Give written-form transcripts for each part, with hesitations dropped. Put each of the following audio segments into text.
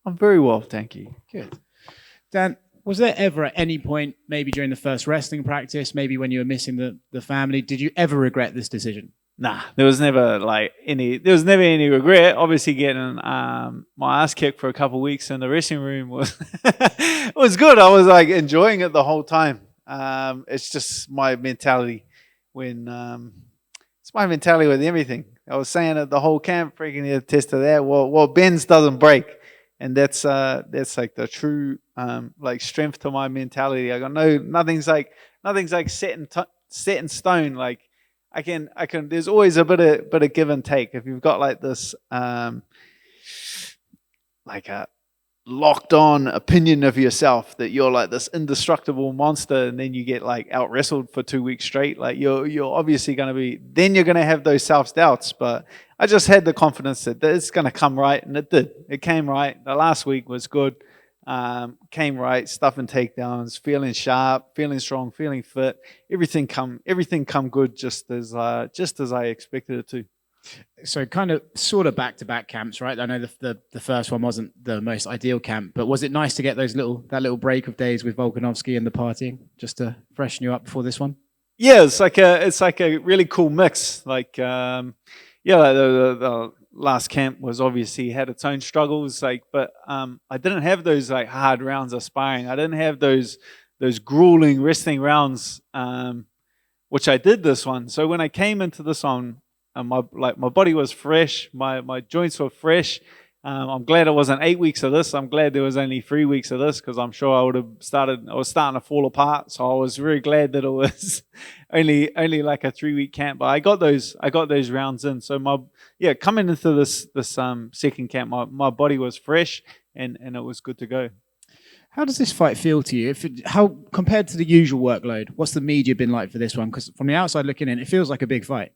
I'm very well, thank you. Good. Dan, was there ever at any point, maybe during the first wrestling practice, maybe when you were missing the family, did you ever regret this decision? Nah, there was never any regret. Obviously, getting my ass kicked for a couple of weeks in the wrestling room was it was good. I was like enjoying it the whole time. It's just my mentality when it's my mentality with everything. I was saying it the whole camp, freaking attest to that. Well, bends doesn't break, and that's like the true like strength to my mentality. I got nothing's like set in stone. Like I can. There's always a bit of give and take. If you've got like this, like a locked on opinion of yourself that you're like this indestructible monster, and then you get like out wrestled for 2 weeks straight, like you're obviously going to be. Then you're going to have those self doubts. But I just had the confidence that it's going to come right, and it did. It came right. The last week was good. Came right, stuffing takedowns, feeling sharp, feeling strong, feeling fit. Everything come good, just as I expected it to. So kind of sort of back-to-back camps, right? I know the first one wasn't the most ideal camp, but was it nice to get that little break of days with Volkanovski and the partying just to freshen you up before this one? Yeah, it's like a really cool mix. Like like the last camp was obviously had its own struggles, but I didn't have those like hard rounds of sparring. I didn't have those grueling wrestling rounds, which I did this one. So when I came into this one, my body was fresh, my joints were fresh. I'm glad it wasn't 8 weeks of this. I'm glad there was only 3 weeks of this, because I'm sure I was starting to fall apart. So I was very glad that it was only like a 3 week camp. But I got those rounds in. So coming into this second camp, my body was fresh and it was good to go. How does this fight feel to you? How compared to the usual workload? What's the media been like for this one? Because from the outside looking in, it feels like a big fight.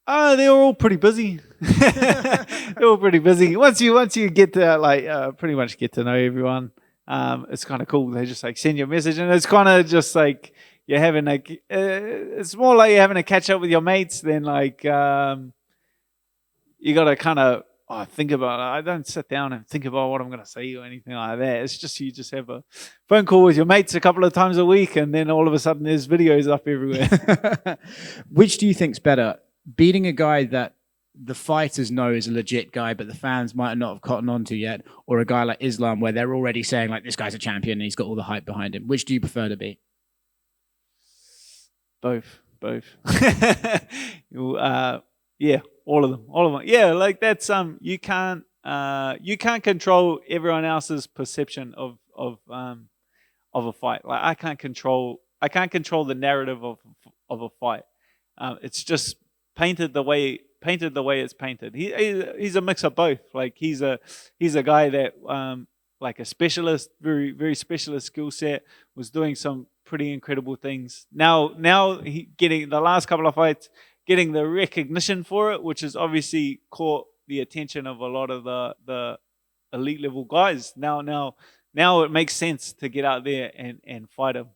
They were all pretty busy. They were pretty busy. Once you get to pretty much get to know everyone, it's kind of cool. They just like send you a message, and it's kind of just like you're having it's more like you're having a catch up with your mates than like you got to kind of think about it. I don't sit down and think about what I'm going to say or anything like that. It's just you just have a phone call with your mates a couple of times a week, and then all of a sudden there's videos up everywhere. Which do you think's better? Beating a guy that the fighters know is a legit guy, but the fans might not have cottoned on to yet, or a guy like Islam where they're already saying like this guy's a champion and he's got all the hype behind him? Which do you prefer to beat? Both. Yeah, all of them. Yeah, like that's you can't control everyone else's perception of a fight. Like I can't control the narrative of a fight. It's just painted the way it's painted. He's a mix of both. Like he's a guy that like a specialist, very very specialist skill set, was doing some pretty incredible things. Now he getting the last couple of fights, getting the recognition for it, which has obviously caught the attention of a lot of the elite level guys. Now it makes sense to get out there and fight him.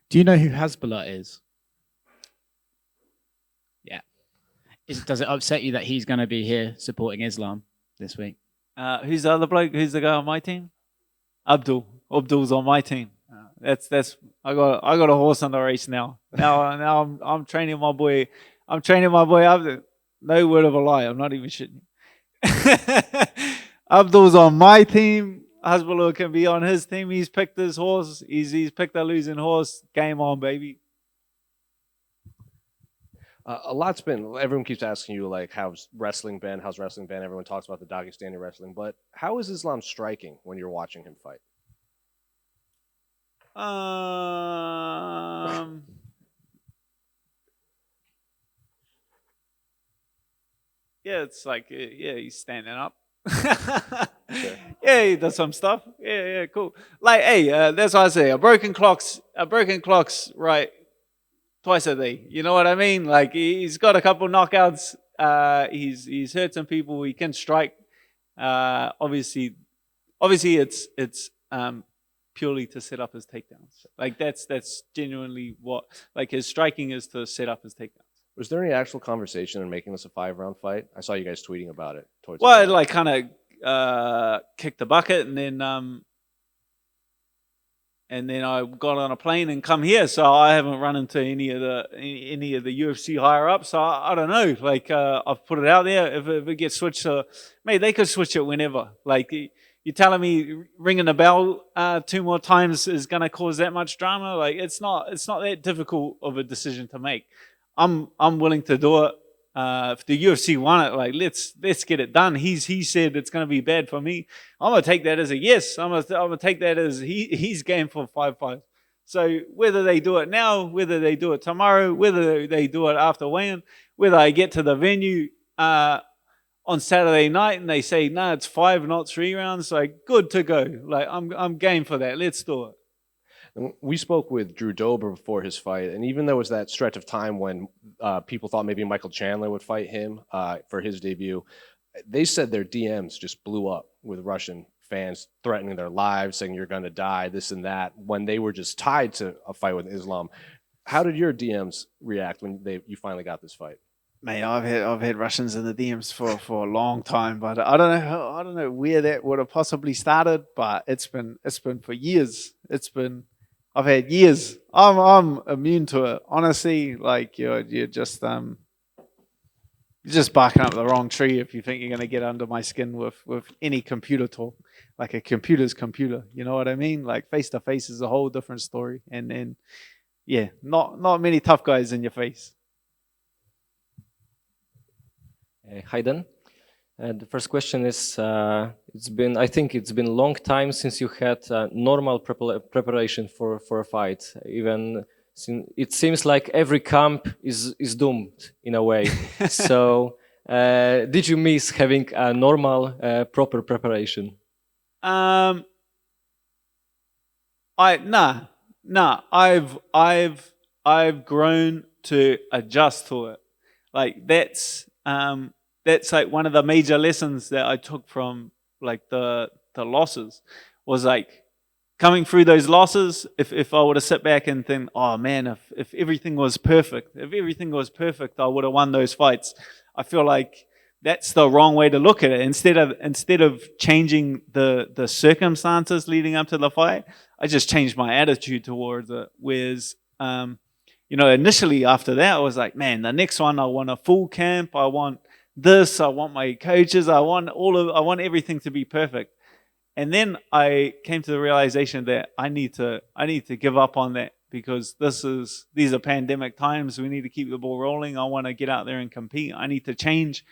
Do you know who Hasbulla is? Yeah. Does it upset you that he's going to be here supporting Islam this week? Who's the other bloke? Who's the guy on my team? Abdul's on my team. That's I got a horse on the race now. Now I'm training my boy. I'm training my boy Abdul. No word of a lie. I'm not even shitting. Abdul's on my team. Hasbulla can be on his team. He's picked his horse. He's picked a losing horse. Game on, baby. Everyone keeps asking you, like, how's wrestling been? Everyone talks about the Dagestani wrestling, but how is Islam striking when you're watching him fight? Yeah, it's like, he's standing up. Sure. Yeah, he does some stuff. Yeah, cool. Like, hey, that's what I say. A broken clock's right twice a day. You know what I mean? Like he's got a couple knockouts. He's hurt some people. He can strike. Obviously, it's purely to set up his takedowns. Like that's genuinely what like his striking is, to set up his takedowns. Was there any actual conversation in making this a 5-round fight? I saw you guys tweeting about it. Well, like kind of kicked the bucket, and then I got on a plane and come here. So I haven't run into any of the UFC higher ups. So I don't know. Like I've put it out there. If it gets switched, mate, they could switch it whenever. Like you're telling me ringing the bell 2 more times is going to cause that much drama? Like it's not that difficult of a decision to make. I'm willing to do it. If the UFC want it, like let's get it done. He said it's going to be bad for me. I'm gonna take that as a yes. I'm gonna take that as he's game for 5 fights. So whether they do it now, whether they do it tomorrow, whether they do it after weigh-in, whether I get to the venue on Saturday night and they say no, it's 5, not 3 rounds, like good to go. Like I'm game for that. Let's do it. We spoke with Drew Dober before his fight, and even there was that stretch of time when people thought maybe Michael Chandler would fight him for his debut, they said their DMs just blew up with Russian fans threatening their lives, saying you're going to die, this and that, when they were just tied to a fight with Islam. How did your DMs react when you finally got this fight? Mate, I've had Russians in the DMs for a long time, but I don't know where that would have possibly started, but it's been for years. I've had years. I'm immune to it. Honestly, like you're just barking up the wrong tree if you think you're gonna get under my skin with any computer talk. Like a computer's computer. You know what I mean? Like face to face is a whole different story. And yeah, not many tough guys in your face. Hi, Dan. The first question is, I think it's been a long time since you had normal preparation for a fight. Even it seems like every camp is doomed in a way. So, did you miss having a normal, proper preparation? I've grown to adjust to it. Like that's like one of the major lessons that I took from like the losses was like coming through those losses. If I were to sit back and think, oh man, if everything was perfect, I would have won those fights. I feel like that's the wrong way to look at it. Instead of changing the circumstances leading up to the fight, I just changed my attitude towards it. Whereas initially after that I was like, man, the next one I want a full camp. I want this, I want my coaches, I want everything to be perfect. And then I came to the realization that I need to give up on that because these are pandemic times. We need to keep the ball rolling. I want to get out there and compete. I need to change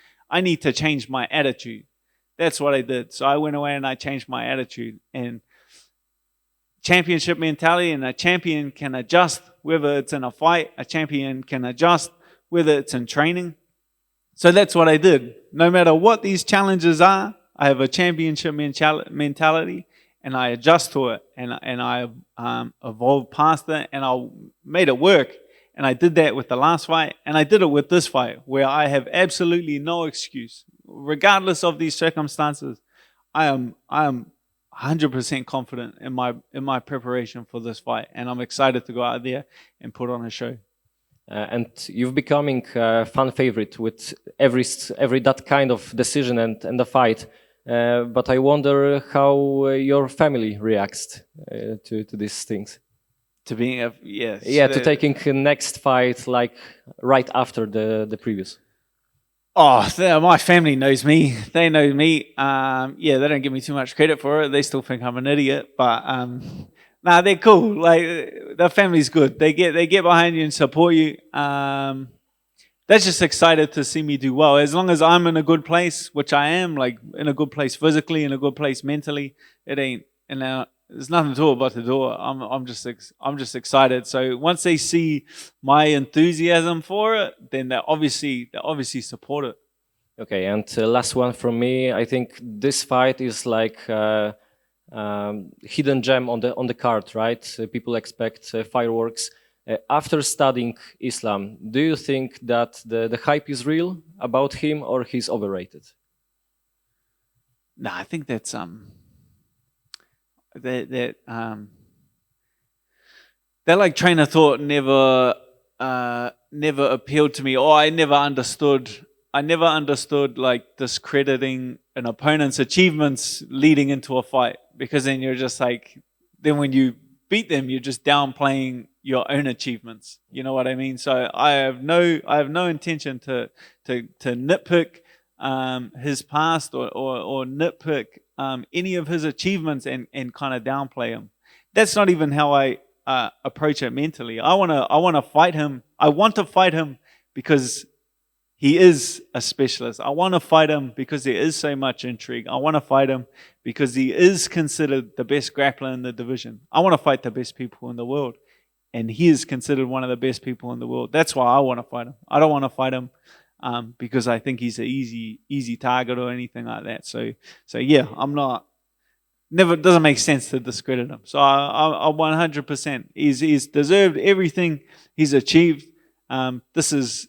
my attitude. That's what I did. So I went away and I changed my attitude. And championship mentality, and a champion can adjust whether it's in a fight. A champion can adjust whether it's in training. So that's what I did. No matter what these challenges are, I have a championship mentality, and I adjust to it, and I evolved past it, and I made it work. And I did that with the last fight, and I did it with this fight, where I have absolutely no excuse, regardless of these circumstances. I am 100% confident in my preparation for this fight, and I'm excited to go out there and put on a show. And you're becoming a fan favorite with every that kind of decision and the fight. But I wonder how your family reacts to these things. To being to taking the next fight like right after the previous. Oh, my family knows me. They know me. They don't give me too much credit for it. They still think I'm an idiot, but they're cool. Like the family's good. They get behind you and support you. They're just excited to see me do well. As long as I'm in a good place, which I am, like in a good place physically, in a good place mentally, it ain't. And there's nothing to it but to do it. I'm just excited. So once they see my enthusiasm for it, then they obviously support it. Okay, and last one from me. I think this fight is like hidden gem on the card, right? People expect fireworks. After studying Islam, do you think that the hype is real about him, or he's overrated? No, I think that's that like train of thought never appealed to me, or I never understood like discrediting an opponent's achievements leading into a fight, because then you're just like, then when you beat them, you're just downplaying your own achievements. You know what I mean? So I have no intention to nitpick his past or nitpick any of his achievements and kind of downplay him. That's not even how I approach it mentally. I want to fight him. I want to fight him because he is a specialist. I want to fight him because there is so much intrigue. I want to fight him because he is considered the best grappler in the division. I want to fight the best people in the world, and he is considered one of the best people in the world. That's why I want to fight him. I don't want to fight him because I think he's an easy target or anything like that. So yeah, I'm not. Never doesn't make sense to discredit him. So I 100%. He's deserved everything he's achieved. This is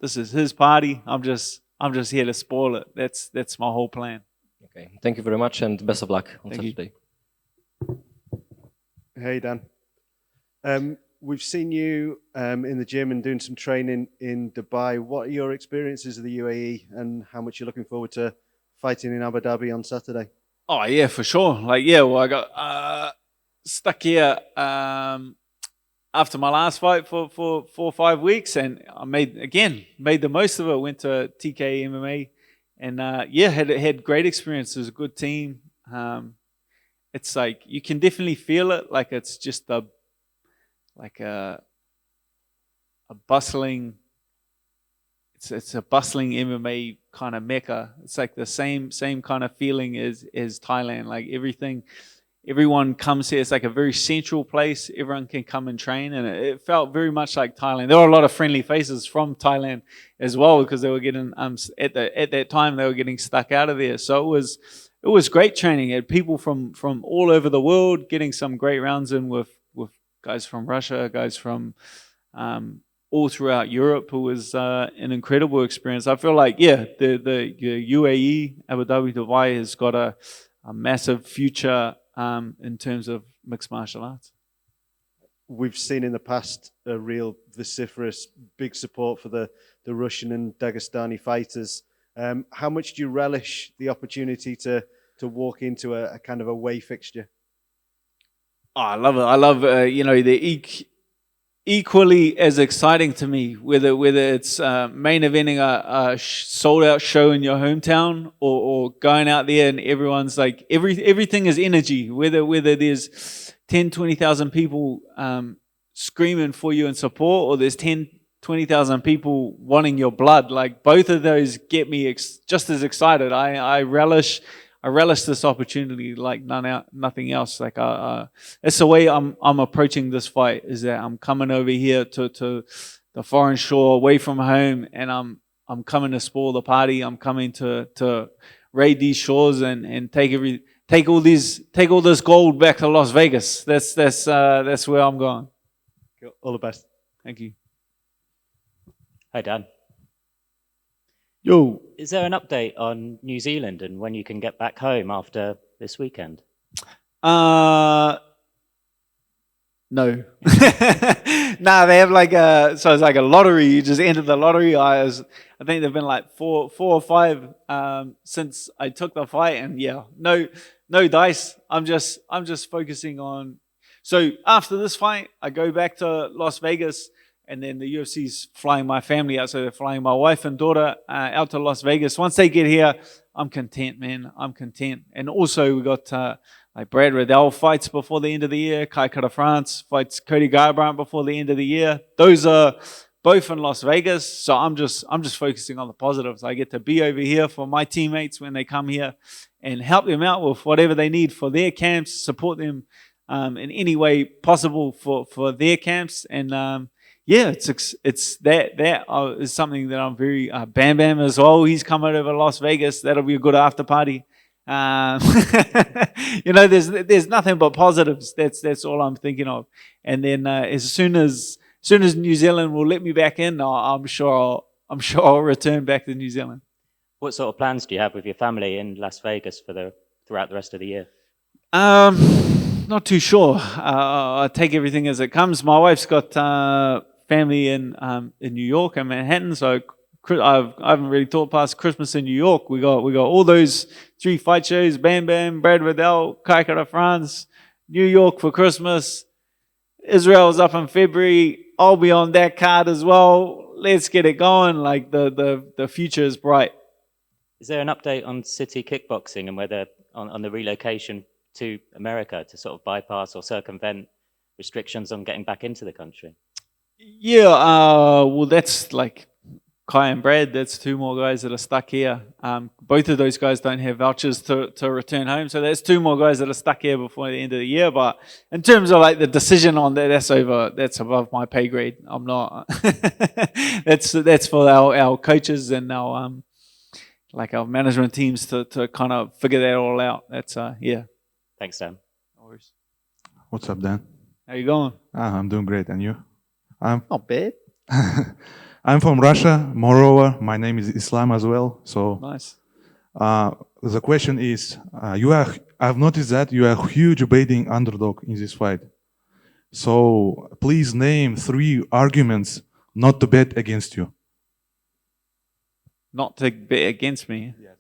his party. I'm just here to spoil it. That's my whole plan. Okay, thank you very much, and best of luck on Thank you. Saturday. Hey, Dan. We've seen you in the gym and doing some training in Dubai. What are your experiences of the UAE, and how much you're looking forward to fighting in Abu Dhabi on Saturday? Oh yeah, for sure. Like yeah, well I got stuck here after my last fight for 4 or 5 weeks, and I made the most of it. Went to TK MMA, and yeah, had great experience. It was a good team. It's like you can definitely feel it. Like it's just a bustling. It's a bustling MMA kind of mecca. It's like the same kind of feeling as Thailand. Like everyone comes here. It's like a very central place. Everyone can come and train, and it felt very much like Thailand. There were a lot of friendly faces from Thailand as well, because they were getting at that time they were getting stuck out of there. So it was great training. Had people from all over the world, getting some great rounds in with guys from Russia, guys from all throughout Europe. It was an incredible experience. I feel like, yeah, the UAE, Abu Dhabi, Dubai has got a massive future in terms of mixed martial arts. We've seen in the past a real vociferous, big support for the Russian and Dagestani fighters. How much do you relish the opportunity to walk into a kind of away fixture? Oh, I love it. I love the equally as exciting to me, whether it's main eventing a sold out show in your hometown or going out there and everyone's like everything is energy. Whether there's 10-20,000 people screaming for you in support, or there's 10-20,000 people wanting your blood. Like both of those get me just as excited. I relish this opportunity like nothing else. Like it's the way I'm approaching this fight, is that I'm coming over here to the foreign shore, away from home, and I'm coming to spoil the party. I'm coming to raid these shores and take all this gold back to Las Vegas. That's where I'm going. All the best. Thank you. Hi, Dan. Yo. Is there an update on New Zealand and when you can get back home after this weekend? No. Nah, they have so it's like a lottery. You just enter the lottery. I think there've been like four or five since I took the fight, and yeah, no dice. I'm just focusing on. So after this fight, I go back to Las Vegas. And then the UFC's flying my family out. So they're flying my wife and daughter out to Las Vegas. Once they get here, I'm content, man. I'm content. And also we got like Brad Riddell fights before the end of the year. Kai Kara France fights Cody Garbrandt before the end of the year. Those are both in Las Vegas. So I'm just focusing on the positives. I get to be over here for my teammates when they come here and help them out with whatever they need for their camps, support them in any way possible for their camps. And yeah, it's that is something that I'm very Bam Bam as well. He's coming over to Las Vegas. That'll be a good after party. There's nothing but positives. That's all I'm thinking of. And then as soon as New Zealand will let me back in, I'm sure I'll return back to New Zealand. What sort of plans do you have with your family in Las Vegas throughout the rest of the year? Not too sure. I take everything as it comes. My wife's got family in New York and Manhattan, so I haven't really thought past Christmas in New York. We got all those 3 fight shows: Bam Bam, Brad Riddell, Kaikara France, New York for Christmas. Israel's up in February. I'll be on that card as well. Let's get it going. Like the future is bright. Is there an update on City Kickboxing and whether on the relocation to America to sort of bypass or circumvent restrictions on getting back into the country? Yeah, well, that's like Kai and Brad. That's 2 more guys that are stuck here. Both of those guys don't have vouchers to return home, so that's 2 more guys that are stuck here before the end of the year. But in terms of like the decision on that, that's above my pay grade. I'm not. that's for our coaches and our like our management teams to kind of figure that all out. That's yeah. Thanks, Dan. No worries. What's up, Dan? How you going? I'm doing great, and you? I'm Not bad. I'm from Russia. Moreover, my name is Islam as well. So Nice. the question is, I've noticed that you are a huge betting underdog in this fight. So please name 3 arguments not to bet against you. Not to bet against me. Yes.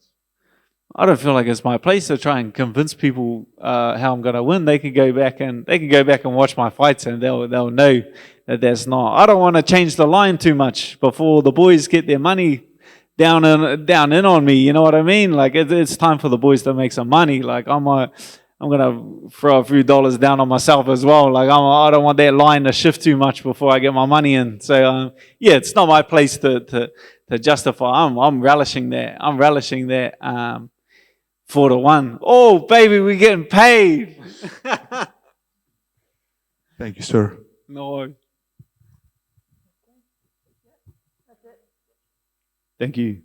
I don't feel like it's my place to try and convince people how I'm going to win. They can go back and watch my fights, and they'll know that that's not. I don't want to change the line too much before the boys get their money down in on me. You know what I mean? Like it's time for the boys to make some money. Like I'm gonna throw a few dollars down on myself as well. Like I don't want that line to shift too much before I get my money in. So yeah, it's not my place to justify. I'm relishing that. 4-1. Oh baby, we're getting paid. Thank you, sir. No. Thank you.